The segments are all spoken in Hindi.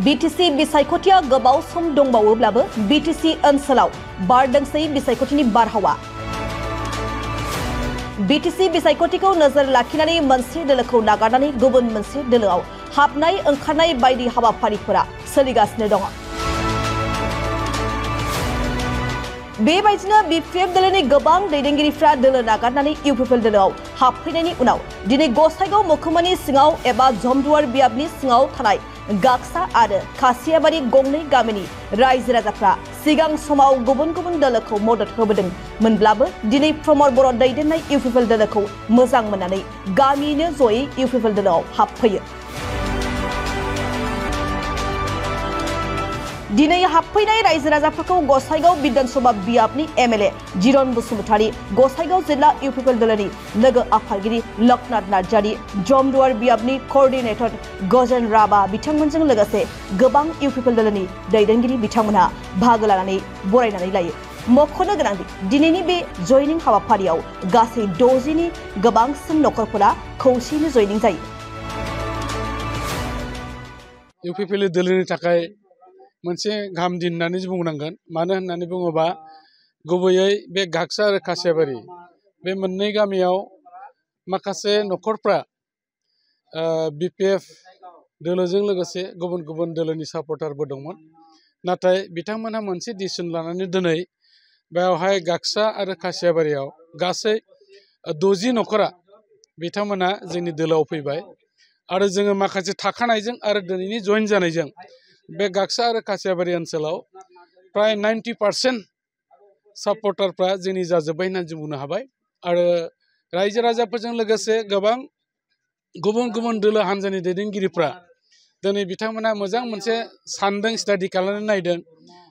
BTC बिसायख'थिया गोबाव सम दंबावोब्लाबो BTC ओनसोलाव बारदोंसै बिसायख'थिनि बारहावा। BTC बिसायख'थिखौ नोजोर लाखिनानै मोनसे दोलोखौ नागारनानै गुबुन मोनसे दोलोआव हाबनाय ओंखारनाय बायदि हाबाफारिफोरा सोलिगासिनो दङ। बेबायदिनो BPF दोलोनि गोबां दैदेनगिरिफ्रा दोलो नागारनानै UPPL दोलोआव हाबफैनायनि उनाव दिनै गसाइगाव महकुमानि सिङाव एबा जमदुवार बियाबनि सिङाव थानाय गाक्सा आरो खासियाबारि गंनै गामिनि रायजो राजाफ्रा सिगां समाव गुबुन गुबुन दोलोखौ मदद होबोदोंमोनब्लाबो दिनै प्रमद बर' दैदेननाय UPPL दोलोखौ मोजां मोननानै गामियैनो जयै UPPL दोलोआव हाबफैयो। दिनै हाबफैनाय रायजो राजाफोरखौ गसाइगाव विधानसभा बियाबनि MLA जिरन बसुमतारी, गसाइगाव जिल्ला UPPL दोलोनि लोगो आफादगिरि लकनाथ नार्जारी, जमदुवार बियाबनि कोअर्डिनेटर गजेन राभा बिथांमोनजों लोगोसे गोबां UPPL दोलोनि दैदेनगिरि बिथांमोनहा बाहागो लानानै बरायनानै लायो। मख'नो गोनांदि दिनैनि बे जयनिं हाबाफारियाव गासै 60नि गोबांसिन नखरफोरा खौसेयैनो जयनिं जायो। UPPL दोलोनि थाखाय मोनसे गाहाम दिन होननानै बुंनांगोन। मानो होननानै बुङोबा गुबैयै बे गाक्सा आरो खासियाबारि बे मोननै गामियाव माखासे नखरफ्रा BPF दोलोजों लोगोसे गुबुन गुबुन दोलोनि सापर्टारबो दंमोन। नाथाय बिथांमोनहा मोनसे डिसिसन लानानै दिनै बेवहाय गाक्सा आरो खासियाबारियाव गासै 60 नखरा बिथांमोना जोंनि दोलोआव फैबाय आरो जोङो माखासे थाखानायजों आरो दिनैनि जइन जानायजों बे गाक्सा आरो खासियाबारि ओनसोलाव प्राय 90% सापर्टारफ्रा जोंनि जाजोब्बाय होननानै जों बुंनो हाबाय। आरो रायजो राजाफोरजों लोगोसे गोबां गुबुन गुबुन दोलो हान्जानि दैदेनगिरिफ्रा दिनै बिथांमोना मोजां मोनसे सानदों, स्टाडि खालामनानै नायदों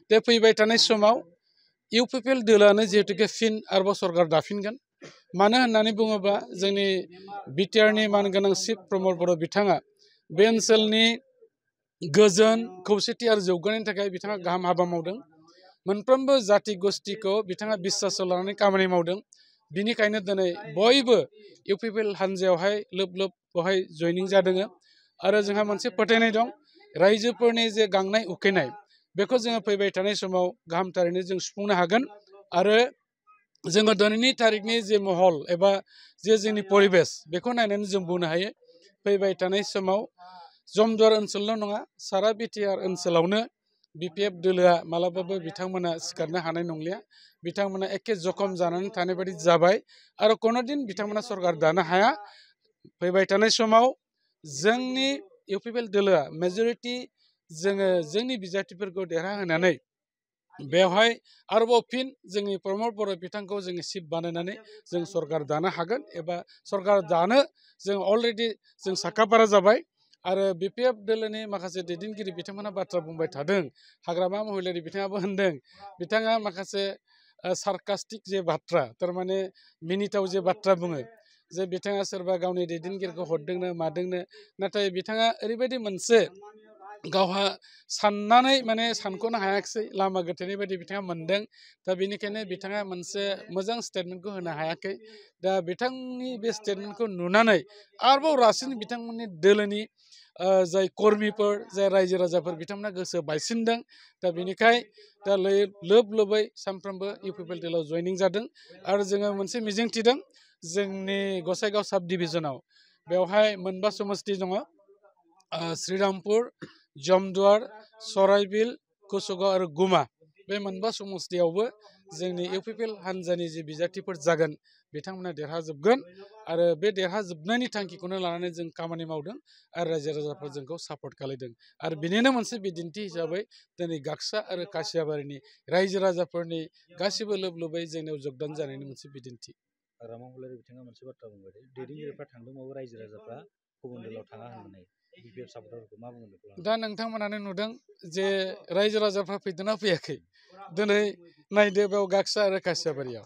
जे फैबाय थानाय समाव UPPL दोलोआनो जिहेतुके फिन आरोबाव सरकार दाफिनगोन। मानो होननानै बुङोब्ला जोंनि बिटिआरनि मानगोनां चिफ प्रमद बर' बिथाङा बे ओनसोलनि गोजोन खौसेथि आरो जौगानायनि थाखाय बिथाङा गाहाम हाबा मावदों। मोनफ्रोमबो जाति गोष्ठिखौ बिथाङा बिश्वासाव लानानै खामानि मावदों। बिनिखायनो दिनै बयबो UPPL हान्जायावहाय लोब लोब बेवहाय जयनिं जादों। आरो जोंहा मोनसे फोथायनाय दं, रायजोफोरनि जे गांनाय उखैनाय बेखौ जोङो फैबाय थानाय समाव गाहामथारैनो जों सुफुंनो हागोन। आरो जोङो दिनैनि थारिखनि जे महल एबा जे जोंनि परिबेस बेखौ नायनानै जों बुंनो हायो फैबाय थानाय समाव जमदुवार ओनसोलल' नङा, सारा बिटिआर ओनसोलावनो BPF दोलोआ मालाबाबो बिथांमोना सिखारनो हानाय नंलिया। बिथांमोना एखे जखम जानानै थानाय बायदि जाबाय आरो कोनोदिन बिथांमोना सरकार दानो हाया। फैबाय थानाय समाव जोंनि UPPL दोलोआ मेजरिटि जोङो जोंनि बिजाथिफोरखौ देरहाहोनानै बेवहाय आरोबाव फिन जोंनि प्रमद बर' बिथांखौ जोङो चिफ बानायनानै जों सरकार दानो हागोन एबा सरकार दानो जों अलरेडि जों साखाफारा जाबाय। आरो BPF दोलोनि माखासे दैदेनगिरि बिथांमोना बाथ्रा बुंबाय थादों, हाग्रामा महिलारि बिथाङाबो होनदों, बिथाङा माखासे सार्कास्टिक जे बाथ्रा थारमाने मिनिथाव जे बाथ्रा बुङो जे बिथाङा सोरबा गावनि दैदेनगिरिखौ हरदोंनो मादोंनो, नाथाय बिथाङा ओरैबायदि मोनसे गावहा साननानै माने सानख'नो हायाखिसै, लामा गोथेनाय बायदि बिथाङा मोनदों। दा बेनिखायनो बिथाङा मोनसे मोजां स्टेटमेन्टखौ होनो हायाखै। दा बिथांनि बे स्टेटमेन्टखौ नुनानै आरोबाव रासिन बिथांमोननि दोलोनि जाय कर्मिफोर, जाय रायजो राजाफोर बिथांमोना गोसो बायसिनदों। दा बेनिखाय दा लोब लोबै सानफ्रोमबो UPPL दोलोआव जयनिं जादों। आरो जोङो मोनसे मिजिं थिदों जोंनि गसाइगाव साब डिभिजनाव बेवहाय मोनबा समस्ति दङ, श्रीरामपुर, जमदुवार, सराइबिल, कुसुगाव आरो गुमा। बे मोनबा समस्तियावबो जोंनि UPPL हान्जानि जे बिजाथिफोर जागोन बिथांमोना देरहाजोबगोन। आरो बे देरहाजोबनायनि थांखिखौनो लानानै जों खामानि मावदों आरो रायजो राजाफोर जोंखौ सापर्ट खालायदों। आरो बेनिनो मोनसे बिदिन्थि हिसाबै दिनै गाक्सा आरो खासियाबारिनि रायजो राजाफोरनि गासिबो लोब लोबै जोंनियाव जगदान जानायनि मोनसे बिदिन्थि। हाग्रामा महिलारि बिथाङा मोनसे बाथ्रा बुंबाय, दैदेनगिरिफ्रा थांदोंबाबो रायजो राजाफ्रा गुबुन दोलोआव थाङा होननानै BPF सापर्टारफोरखौ मा बुंगोन बेखौ? दा नोंथांमोनानो नुदों जे रायजो राजाफ्रा फैदोंना फैयाखै। दिनै नायदो बेयाव गाक्सा आरो खासियाबारियाव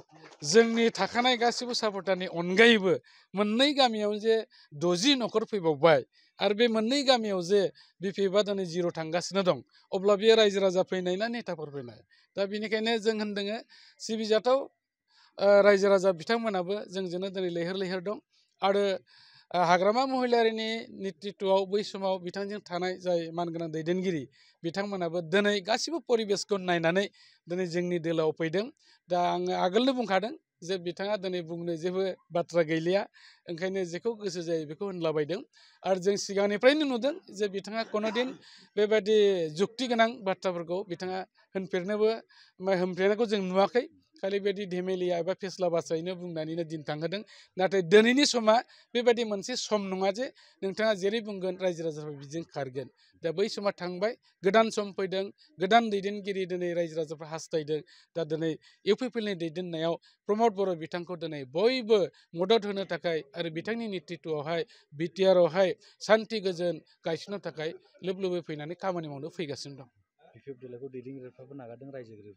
जोंनि थाखानाय गासिबो सापर्टारनि अनगायैबो मोननै गामियाव जे 60 नखर फैबावबाय आरो बे मोननै गामियाव जे BPFआ दिनै जिर' थांगासिनो दं, अब्ला बेयो रायजो राजा फैनाय ना नेताफोर फैनाय? दा बेनिखायनो जों होनदों सिबिजाथाव रायजो राजा बिथांमोनाबो जोंजोंनो दिनै लैहोर लैहोर दं। आरो हाग्रामा महिलारिनि नेतृत्वआव बै समाव बिथांजों थानाय जाय मानगोनां दैदेनगिरि बिथांमोनाबो दिनै गासिबो परिबेसखौ नायनानै दिनै जोंनि दोलाव फैदों। दा आङो आगोलनो बुंखादों जे बिथाङा दिनै बुंनो जेबो बाथ्रा गैलिया, ओंखायनो जेखौ गोसो जायो बेखौ होनलाबायदों। आरो जों सिगांनिफ्रायनो नुदों जे बिथाङा कुनुदिन बेबायदि जुक्ति गोनां बाथ्राफोरखौ बिथाङा होनफेरनायखौ जों नुवाखै। खालि बेबायदि धेमेलिया एबा फेस्ला बाथ्रायैनो बुंनानैनो दिन थांहोदों। नाथाय दिनैनि समा बेबायदि मोनसे सम नङा जे नोंथाङा जेरै बुंगोन रायजो राजाफ्रा बिदिजों खारगोन। दा बै समा थांबाय, गोदान सम फैदों, गोदान दैदेनगिरि दिनै रायजो राजाफ्रा हास्थायदों। दा दिनै इउपिपिएलनि दैदेननायाव प्रमद बर' बिथांखौ दिनै बयबो मदद होनो थाखाय आरो बिथांनि नेतृत्वआवहाय बिटिआरआवहाय सान्थि गोजोन गायसननो थाखाय लोब लोबै फैनानै खामानि मावनो फैगासिनो दं। इउपिपिएल दोलोखौ दैदेनगिरिफ्राबो नागारदों, रायजोगिरि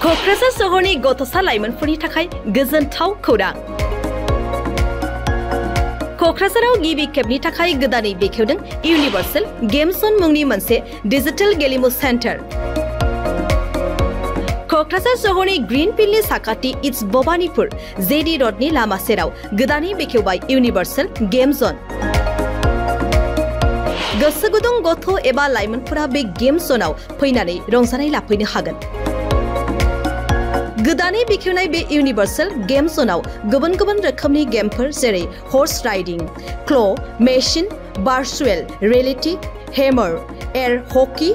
क'क्राझार सहरनि गथ'सा लाइमोनफोरनि थाखाय गोजोनथाव खौरां। क'क्राझाराव गिबि खेबनि थाखाय गोदानै बेखेवदों इउनिभार्सेल गेम जन मुंनि मोनसे डिजिटेल गेलेमु सेन्टार। क'क्राझार सहरनि ग्रीनफील्डनि साखाथि इस्ट भबानीपुर जेडी रडनि लामा सेराव गोदानै बेखेवबाय इउनिभार्सेल गेम जन। गोसो गुदुं गथ' एबा लाइमोनफोरा बे गेम जनाव फैनानै रंजानाय लाफैनो हागोन। गोदानै बेखेवनाय बे इउनिभार्सेल गेम जनाव गुबुन गुबुन रोखोमनि गेमफोर जेरै horse riding, claw', machine, virtual reality, hammer, air hockey,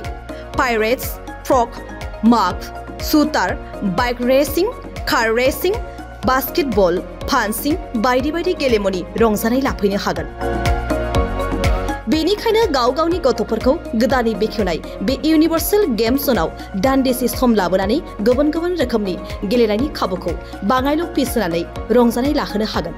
pirates, frog, माग, shooter, bike racing, car racing, basketball, पान्सिं बायदि बायदि गेलेमुनि रंजानाय लाफैनो हागोन। बेनिखायनो गाव गावनि गथ'फोरखौ गोदानै बेखेवनाय बे इउनिभार्सेल गेम जनाव दान्दिसे सम लाबोनानै गुबुन गुबुन रोखोमनि गेलेनायनि खाबुखौ बाङायल' फिस होनानै रंजानाय लाहोनो हागोन।